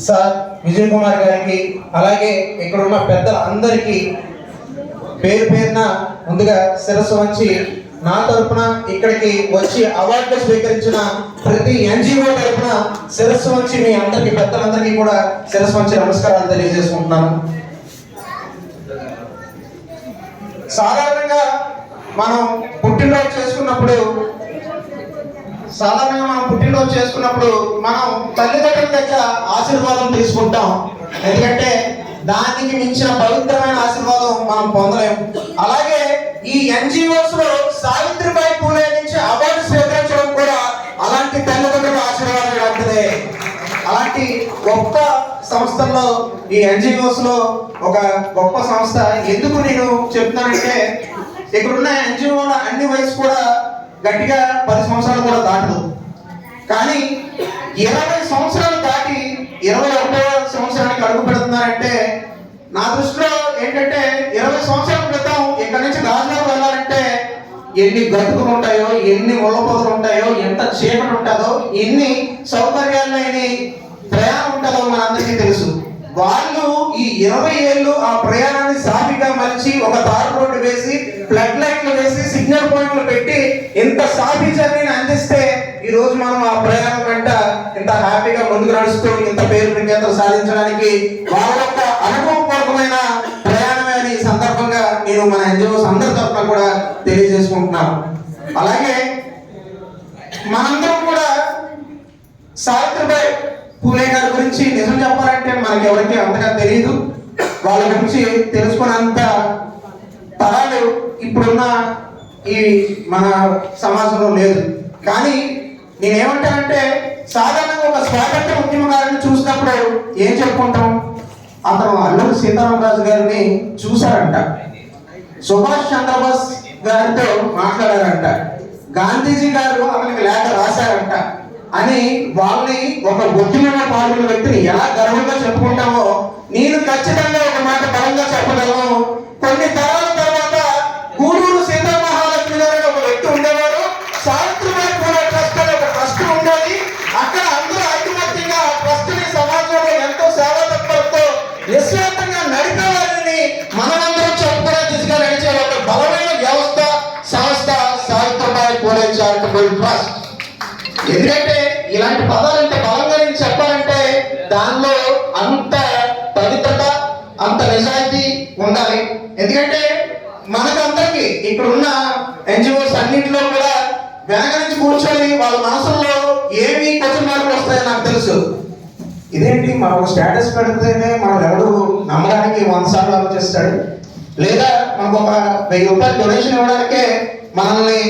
Sir Vijay Kumar గారికి అలాగే ఇక్కడ ఉన్న పెద్దలందరికీ పేరు పేరున ముందుగా శిరస్సు వంచి నా తరపున ఇక్కడికి వచ్చి అవార్డు స్వీకరించిన ప్రతి ఎన్జిఓ తరపున శిరస్సు వంచి మీ అందరికి పెద్దలందరికీ కూడా శిరస్సు వంచి నమస్కారాలు తెలియజేసుకుంటున్నాను. సాధారణంగా మనం పుట్టినరోజు చేసుకున్నప్పుడు మనం తల్లిదండ్రుల దగ్గర ఆశీర్వాదం తీసుకుంటాం. ఎందుకంటే దానికి మించిన పవిత్రమైన ఆశీర్వాదం మనం పొందలేము. అలాగే ఈ ఎన్జిఓస్ లో సావిత్రిబాయి పూలే నుంచి అవార్డు స్వీకరించడం కూడా అలాంటి తల్లిదండ్రుల ఆశీర్వాదం లాంటిదే. అలాంటి గొప్ప సంస్థల్లో ఈ ఎన్జిఓస్ లో ఒక గొప్ప సంస్థ. ఎందుకు నేను చెప్తున్నానంటే ఇక్కడున్న ఎన్జిఓల అన్ని వయసు కూడా గట్టిగా 10 సంవత్సరాలు కూడా దాటదు. కానీ 20 సంవత్సరాలు దాటి 21వ సంవత్సరానికి అడుగు పెడుతున్నారంటే నా దృష్టిలో ఏంటంటే 20 సంవత్సరాల క్రితం ఇక్కడి నుంచి గాజువాక వెళ్ళాలంటే ఎన్ని గతుకులు ఉంటాయో, ఎన్ని ముళ్ళ పొదలు ఉంటాయో, ఎంత చీకటి ఉంటుందో, ఎన్ని సౌకర్యాలు లేని ప్రయాణం ఉంటుందో మనందరికీ తెలుసు. వాళ్ళు ఈ 20 ఏళ్ళు ఆ ప్రయాణాన్ని సాఫీగా మలిచి ఒక తారు రోడ్డు వేసి ఫ్లడ్ లైట్లు వేసి సిగ్నల్ పాయింట్లు పెట్టి ఇంత సాఫీ జర్నీని అందిస్తే ఈ రోజు మనం ఆ ప్రయాణం వెంట ఇంత హ్యాపీగా ముందుకు నడుస్తూ ఇంత పేరు ప్రఖ్యాతలు సాధించడానికి వాళ్ళ యొక్క అనుభవపూర్వకమైన ప్రయాణమే అని ఈ సందర్భంగా నేను మన ఎన్జిఓస్ అందరి తరఫున కూడా తెలియజేసుకుంటున్నాను. అలాగే మనందరం కూడా సావిత్రిబాయి పూలే గారి గురించి నిజం చెప్పాలంటే మనకి ఎవరికి అంతగా తెలియదు. వాళ్ళ గురించి తెలుసుకున్నంత తరాలు ఇప్పుడున్న ఈ మన సమాజంలో లేదు. కానీ నేనేమంటానంటే సాధారణంగా ఒక స్వాతంత్ర ఉద్యమకారుని చూసినప్పుడు ఏం చెప్పుకుంటాం, అతను అల్లూరి సీతారామరాజు గారిని చూశారంట, సుభాష్ చంద్రబోస్ గారితో మాట్లాడారంట, గాంధీజీ గారు అతనికి లేఖ రాశారంట అని వాళ్ళని ఒక ఉద్యమంలో పాల్గొన్న వ్యక్తిని ఎలా గర్వంగా చెప్పుకుంటామో నేను ఖచ్చితంగా ఒక మాట బలంగా చెప్పగలను. కొన్ని తరాల తర్వాత గూడూరు సీతామహాలక్ష్మి గారు ఒక వ్యక్తి ఉండేవారు. సావిత్రిబాయి పూలే ట్రస్ట్ అనే ఒక ట్రస్ట్ ఉండేది. అక్కడ అందరూ ఐకమత్యంగా ఆ ట్రస్ట్ ని సమాజంలో ఎంతో సేవా తత్పరతో నిస్వార్థంగా నడిపేవారిని మనమందరం చెప్పుకునే దిశగా నడిచే ఒక బలమైన వ్యవస్థ సంస్థ సావిత్రిబాయి పూలే చారిటబుల్ ట్రస్ట్. ఎందుకంటే ఇలాంటి పదాలు అంటే బలంగా నేను చెప్పాలంటే దానిలో అంత పవిత్రత, అంత నిజాయితీ ఉండాలి. ఎందుకంటే మనకందరికి ఇక్కడ ఉన్న ఎన్జిఓస్ అన్నింటిలో కూడా వెనక నుంచి కూర్చొని వాళ్ళ మనసుల్లో ఏమి క్వశ్చన్ మార్కులు వస్తాయో నాకు తెలుసు. ఇదేంటి మనం స్టేటస్ పెడితేనే మనం ఎవరు నమ్మడానికి 100 సార్లు ఆలోచిస్తాడు, లేదా మనకు ఒక 1000 రూపాయలు డొనేషన్ ఇవ్వడానికే మనల్ని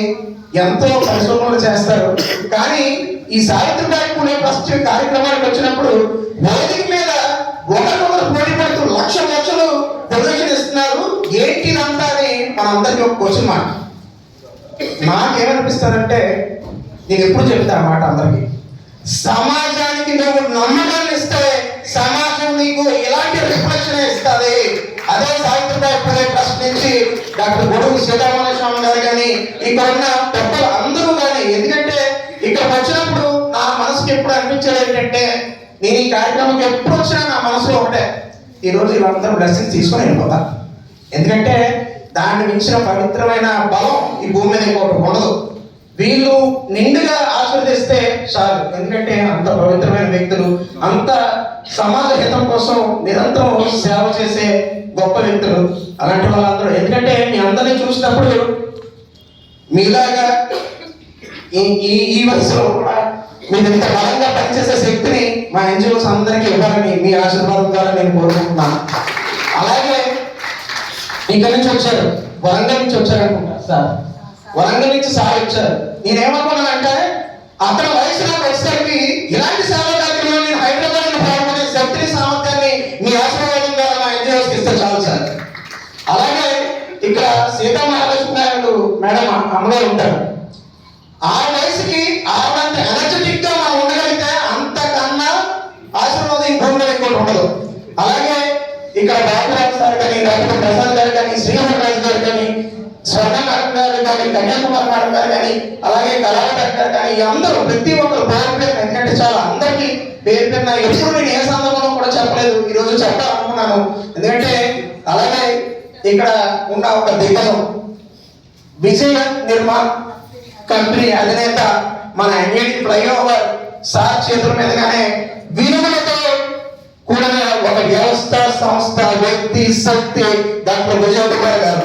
ఎంతో పరిశ్రమలు చేస్తారు. కానీ ఈ సావిత్రిబాయి పూలే ట్రస్ట్ కార్యక్రమానికి వచ్చినప్పుడు వేదిక మీద ఒకరికొకరు పోటీ పడుతూ లక్షలు డొనేషన్ ఇస్తున్నారు. ఏంటి ఇదంతా అని మనందరికీ ఒక క్వశ్చన్ మార్క్. నాకేమనిపిస్తానంటే నేను ఎప్పుడు చెప్తా మాట అందరికి, సమాజానికి నువ్వు నమ్మకాన్ని ఇస్తే సమాజం నీకు ఇలాంటి రిఫ్లెక్షన్ ఇస్తుంది. అదే సావిత్రిబాయి పూలే ట్రస్ట్ నుంచి డాక్టర్ గొడుగు సీతారామస్వామి గారు కానీ ఇక్కడ ఉన్న పెద్దలు అందరూ కానీ, ఎందుకంటే ఇక్కడ వచ్చినప్పుడు నా మనసుకి ఎప్పుడు అనిపించేది ఏంటంటే నేను ఈ కార్యక్రమం ఎప్పుడు వచ్చినా నా మనసులో ఒకటే, ఈరోజు వీళ్ళందరూ బ్లెస్సింగ్ తీసుకొని వెళ్ళిపోతా. ఎందుకంటే దాన్ని మించిన పవిత్రమైన బలం ఈ భూమి మీద ఇంకొకటి ఉండదు. వీళ్ళు నిండుగా ఆశీర్వదిస్తే చాలు. ఎందుకంటే అంత పవిత్రమైన వ్యక్తులు, అంత సమాజ హితం కోసం నిరంతరం సేవ చేసే గొప్ప వ్యక్తులు. అలాంటి వాళ్ళందరూ, ఎందుకంటే మీ అందరినీ చూసినప్పుడు మీలాగా ఈ వయసులో కూడా మీరు ఇంత బలంగా పనిచేసే శక్తిని మా ఎన్జిఓస్ అందరికీ ఇవ్వాలని మీ ఆశీర్వాదం ద్వారా నేను కోరుకుంటున్నాను. అలాగే ఇక్కడ నుంచి వచ్చారు, వరంగల్ నుంచి వచ్చారు అనుకుంటా సార్, వరంగల్ నుంచి సార్ వచ్చారు. నేనేమనుకున్నానంటే అతని వయసు నాకు వచ్చేసరికి ఇలాంటి సేవా కార్యక్రమాలు నేను హైదరాబాద్ లో ప్రారంభించే శక్తిని సామర్థ్యాన్ని మీ ఆశీర్వాదం ద్వారా మా ఎన్జిఓస్కి ఇస్తే చాలు సార్. అలాగే ఇక్కడ సీతామహాలక్ష్మి గారు మేడం అమ్మగారు ఉంటారు. ఆ వయసుకి ఆవిడంత ఎనర్జెటిక్ గా మనం ఉండగలిగితే అంతకన్నా ఆశీర్వాదం ఈ భూమిలో ఇంకోటి ఉండదు. అలాగే ఇక్కడ బాబురాజు సార్ కానీ, డాక్టర్ ప్రసాద్ గారు కానీ, శ్రీహర్ రాజు గారు కానీ, స్వర్ణ మేడం గారు కానీ, కన్యాకుమారి మేడం గారు కానీ, అలాగే కళావతి గారు కానీ, అందరూ ప్రతి ఒక్కరు బాగుంటారు. ఎందుకంటే చాలా అందరికీ అందరినీ పేరు పేరున ఎప్పుడు నేను ఏ సందర్భంలో కూడా చెప్పలేదు, ఈరోజు చెప్పాలనుకున్నాను. ఎందుకంటే అలాగే ఇక్కడ ఉన్న ఒక దిగ్గజం విజయ నిర్మాణ్ కంపెనీ అధినేత మన ఎంఏడి ఫ్లైఓవర్ సార్ చేతుల మీదగానే విలువలతో కూడిన ఒక వ్యవస్థ, సంస్థ, వ్యక్తి, శక్తి డాక్టర్ విజయ్ కుమార్ గారు.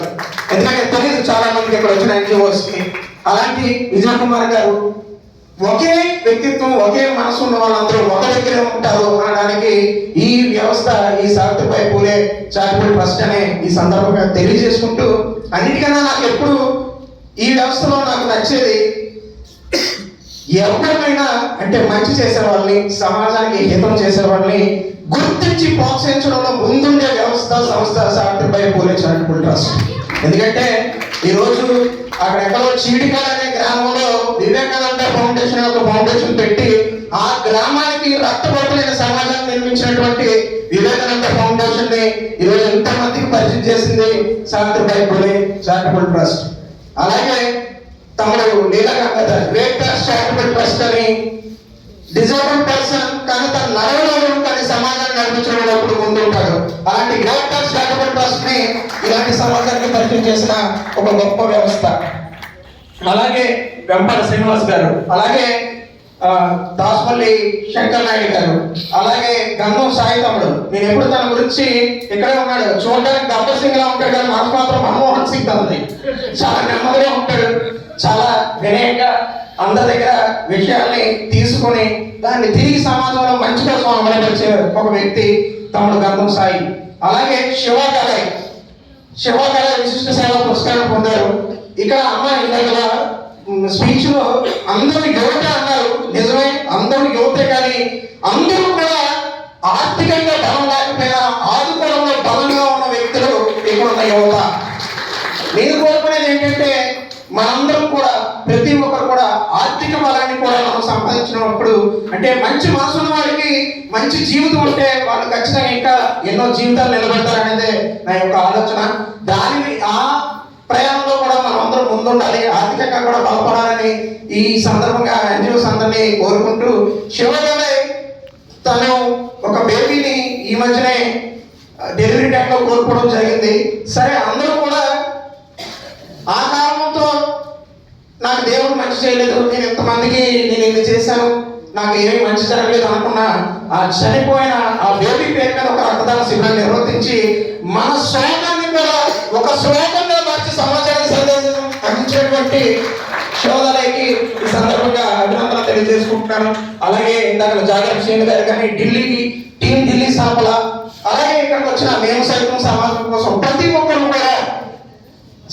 ఎందుకంటే తెలియదు చాలా మందికి ఇక్కడ వచ్చిన ఎన్జిఓస్ కి. అలాంటి విజయ్ కుమార్ గారు ఒకే వ్యక్తిత్వం, ఒకే మనసు ఉన్న వాళ్ళందరూ ఒక దగ్గరే ఉంటారు అనడానికి ఈ వ్యవస్థ, ఈ సావిత్రిబాయి పూలే చారిటబుల్ ట్రస్ట్ అనే ఈ సందర్భంగా తెలియజేసుకుంటూ, అన్నిటికన్నా నాకు ఎప్పుడు ఈ వ్యవస్థలో నాకు నచ్చేది ఎవరైనా అంటే మంచి చేసే వాళ్ళని, సమాజానికి హితం చేసే వాళ్ళని గుర్తించి ప్రోత్సహించడంలో ముందుండే వ్యవస్థ, సంస్థ సావిత్రిబాయి పూలే చారిటబుల్ ట్రస్ట్. ఎందుకంటే ఈరోజు అక్కడ ఎక్కడో చీడికాడ అనే గ్రామంలో వివేకానంద ఫౌండేషన్ ఒక ఫౌండేషన్ పెట్టి ఆ గ్రామానికి రక్తపోతలైన సమాజాన్ని నిర్మించినటువంటి వివేకానంద ఫౌండేషన్ ని ఈరోజు ఎంతమందికి పరిచయం చేసింది సావిత్రిబాయి పూలే చారిటబుల్ ట్రస్ట్. అలాగే తమడు లీలాగంగాధర్ గ్రేట్ చారిటబుల్ ట్రస్ట్ అని డిజేబుల్ పర్సన్ కానీ తన నడవడం కానీ సమాజాన్ని నడిపించడం ముందుంటాడు. అలాంటి గ్రేట్ చారిటబుల్ ట్రస్ట్ ని ఇలాంటి సమాజానికి పరిచయం చేసిన ఒక గొప్ప వ్యవస్థ. అలాగే వెంపటి శ్రీనివాస్ గారు, అలాగే దాసపల్లి శంకర్ నాయుడు గారు, అలాగే గంగం సాయి తమ్ముడు. నేను ఎప్పుడు తన గురించి ఇక్కడే ఉన్నాడు, చూడడానికి గబ్బర్ సింగ్ లా ఉంటాడు కానీ మనకు మాత్రం మన్మోహన్ సింగ్ ఉంది. చాలా నెమ్మదిగా ఉంటాడు, చాలా వినయంగా అందరి దగ్గర విషయాల్ని తీసుకొని దాన్ని తిరిగి సమాజంలో మంచి కోసం అమలుపరిచే ఒక వ్యక్తి తమ్ముడు గంగం సాయి. అలాగే శివకళ విశిష్ట సేవ పురస్కారం పొందారు. ఇక్కడ అమ్మాయి దగ్గర స్పీచ్ లో అందరూ యువత అన్నారు, నిజమే అందరూ యువతే, కానీ అందరూ కూడా ఆర్థికంగా బలం లేకపోయినా ఆదుకోవడంలో బలంగా ఉన్న వ్యక్తులు ఇక్కడ ఉన్న యువత. నేను కోరుకునేది ఏంటంటే మనందరం కూడా, ప్రతి ఒక్కరు కూడా ఆర్థిక బలాన్ని కూడా మనం సంపాదించినప్పుడు, అంటే మంచి మనసు ఉన్న వారికి మంచి జీవితం ఉంటే వాళ్ళు ఖచ్చితంగా ఇంకా ఎన్నో జీవితాలు నిలబెడతారనేదే నా యొక్క ఆలోచన. దానిని ఆ ప్రయాణంలో కూడా మనం అందరం ముందుండాలి, ఆర్థికంగా కూడా బలపడాలని ఈ సందర్భంగా ఎన్జిఓస్ అందరినీ కోరుకుంటూ, శివగానే తను ఒక బేబీని ఈ మధ్యనే డెలివరీ టైంలో కోల్పోవడం జరిగింది. సరే అందరూ కూడా ఆ కారణంతో నాకు దేవుడు మంచి చేయలేదు, నేను ఎంతమందికి నేను ఇది చేశాను, నాకు ఏమీ మంచి జరగలేదు అనుకున్నా, ఆ చనిపోయిన ఆ బేబీ పేరు మీద ఒక రక్తదాన శిబిరాన్ని నిర్వర్తించి మన శ్లోకాన్ని కూడా ఒక శ్లోకంగా మార్చి సమాజానికి సందేశం అందించేటువంటి శివదాలయకి ఈ సందర్భంగా అభినందనలు తెలియజేసుకుంటున్నాను. అలాగే ఇందాక జాగ్రత్త శ్రేణి గారు కానీ ఢిల్లీ సాపల, అలాగే ఇక్కడికి వచ్చిన మేము సైతం సమాజం కోసం ప్రతి ఒక్కరు కూడా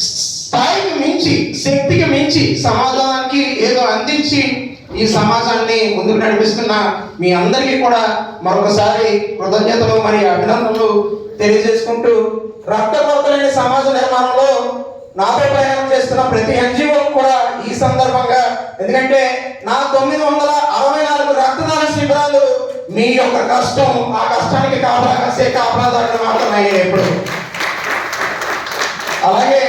స్థాయికి మించి, శక్తికి మించి సమాజానికి ఏదో అందించి ఈ సమాజాన్ని ముందుకు నడిపిస్తున్న మీ అందరికీ కూడా మరొకసారి కృతజ్ఞతలు మరియు అభినందనలు తెలియజేసుకుంటూ, రక్తపోతలేని సమాజ నిర్మాణంలో నాతో ప్రయాణం చేస్తున్న ప్రతి ఎన్జిఓ కూడా ఈ సందర్భంగా, ఎందుకంటే నా 964 రక్తదాన శిబిరాలు మీ యొక్క కష్టం, ఆ కష్టానికి కాపలాదారులు మాత్రమే ఎప్పుడు. అలాగే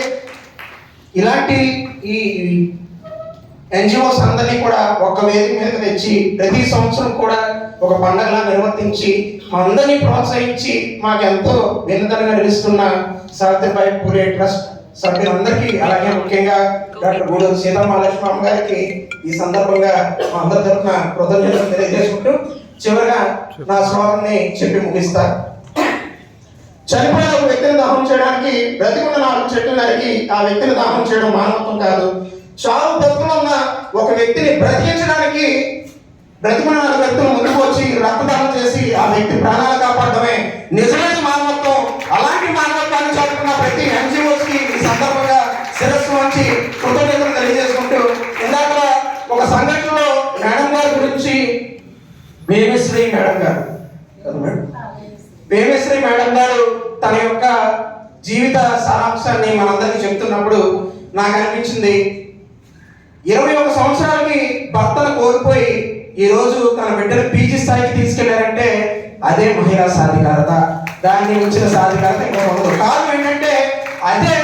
ఇలాంటి ఈ ఎన్జిఓస్ అందరినీ కూడా ఒక వేదిక మీద తెచ్చి ప్రతి సంవత్సరం కూడా ఒక పండుగలా నిర్వర్తించి మా అందరినీ ప్రోత్సహించి మాకెంతో వెన్నుదన్నుగా నిలుస్తున్న సావిత్రిబాయి పూలే ట్రస్ట్ సభ్యులందరికీ, అలాగే ముఖ్యంగా డాక్టర్ గూడూరు సీతామహాలక్ష్మి గారికి ఈ సందర్భంగా మా అందరి తరఫున కృతజ్ఞతలు తెలియజేసుకుంటూ చివరిగా నా శ్లోకాన్ని చెప్పి ముగిస్తా. చనిపోయిన ఒక వ్యక్తిని దహనం చేయడానికి బ్రతికున్న 4 చెట్లు నరికి ఆ వ్యక్తిని దహనం చేయడం మానవత్వం కాదు. చావు బ్రతుకున్న ఒక వ్యక్తిని బ్రతికించడానికి బ్రతికున్న 4 వ్యక్తులు ముందుకు వచ్చి రక్తదానం చేసి ఆ వ్యక్తి ప్రాణాలు కాపాడమే నిజమైన మానవత్వం. అలాంటి మానవత్వాన్ని చాటుకున్న ప్రతి ఎన్జిఓస్ కి ఈ సందర్భంగా శిరస్సు వంచి కృతజ్ఞతలు తెలియజేసుకుంటూ, ఇందాక ఒక సంఘటనలో మేడం గారి గురించి వేమశ్రీ మేడం గారు తన యొక్క జీవిత సారాంశాన్ని మనందరికీ చెప్తున్నప్పుడు నాకు అనిపించింది, 21 సంవత్సరాలకి భర్తను కోల్పోయి ఈరోజు తన బిడ్డను పీజీ స్థాయికి తీసుకెళ్లారంటే అదే మహిళా సాధికారత. దాన్ని మించిన సాధికారత ఇంకా ఉండదు. కారణం ఏంటంటే అదే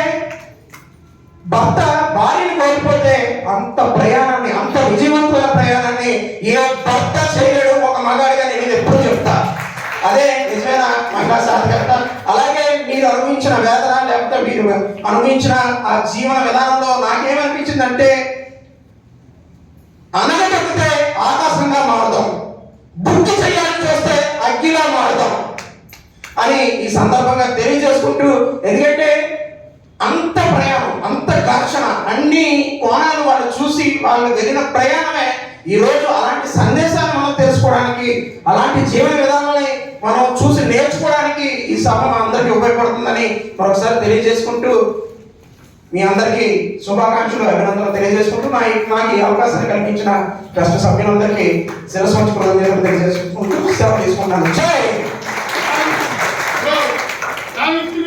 భర్త భార్యని కోల్పోతే అంత ప్రయాణాన్ని, అంత విజయవంతమైన ప్రయాణాన్ని ఏ భర్త చేయలేడు, ఒక మగాడు అదే నిజమైన మహిళా సాధికారత. అలాగే మీరు అనుభవించిన వేదన లేకపోతే మీరు అనుభవించిన ఆ జీవన విధానంలో నాకేమనిపించిందంటే, అనగదొక్కితే ఆకాశంగా మారుదాం, బుద్ధి చేయాలని చూస్తే అగ్గిలా మారుదాం అని ఈ సందర్భంగా తెలియజేసుకుంటూ, ఎందుకంటే అంత ప్రయాణం, అంత ఘర్షణ, అన్ని కోణాలు వాళ్ళు చూసి వాళ్ళు వెళ్ళిన ప్రయాణమే ఈరోజు అలాంటి సందేశాన్ని మనం తెలుసుకోవడానికి, అలాంటి జీవన విధానాన్ని మనం చూసి నేర్చుకోవడానికి ఈ సభ మా అందరికీ ఉపయోగపడుతుందని మరొకసారి తెలియజేసుకుంటూ, మీ అందరికీ శుభాకాంక్షలు, అభినందనలు తెలియజేసుకుంటూ నాకు ఈ అవకాశాన్ని కల్పించిన ట్రస్ట్ సభ్యులందరికీ శిరస్సు వంచి కృతజ్ఞతలు తెలియజేసుకుంటూ సెలవు తీసుకుంటాను. జై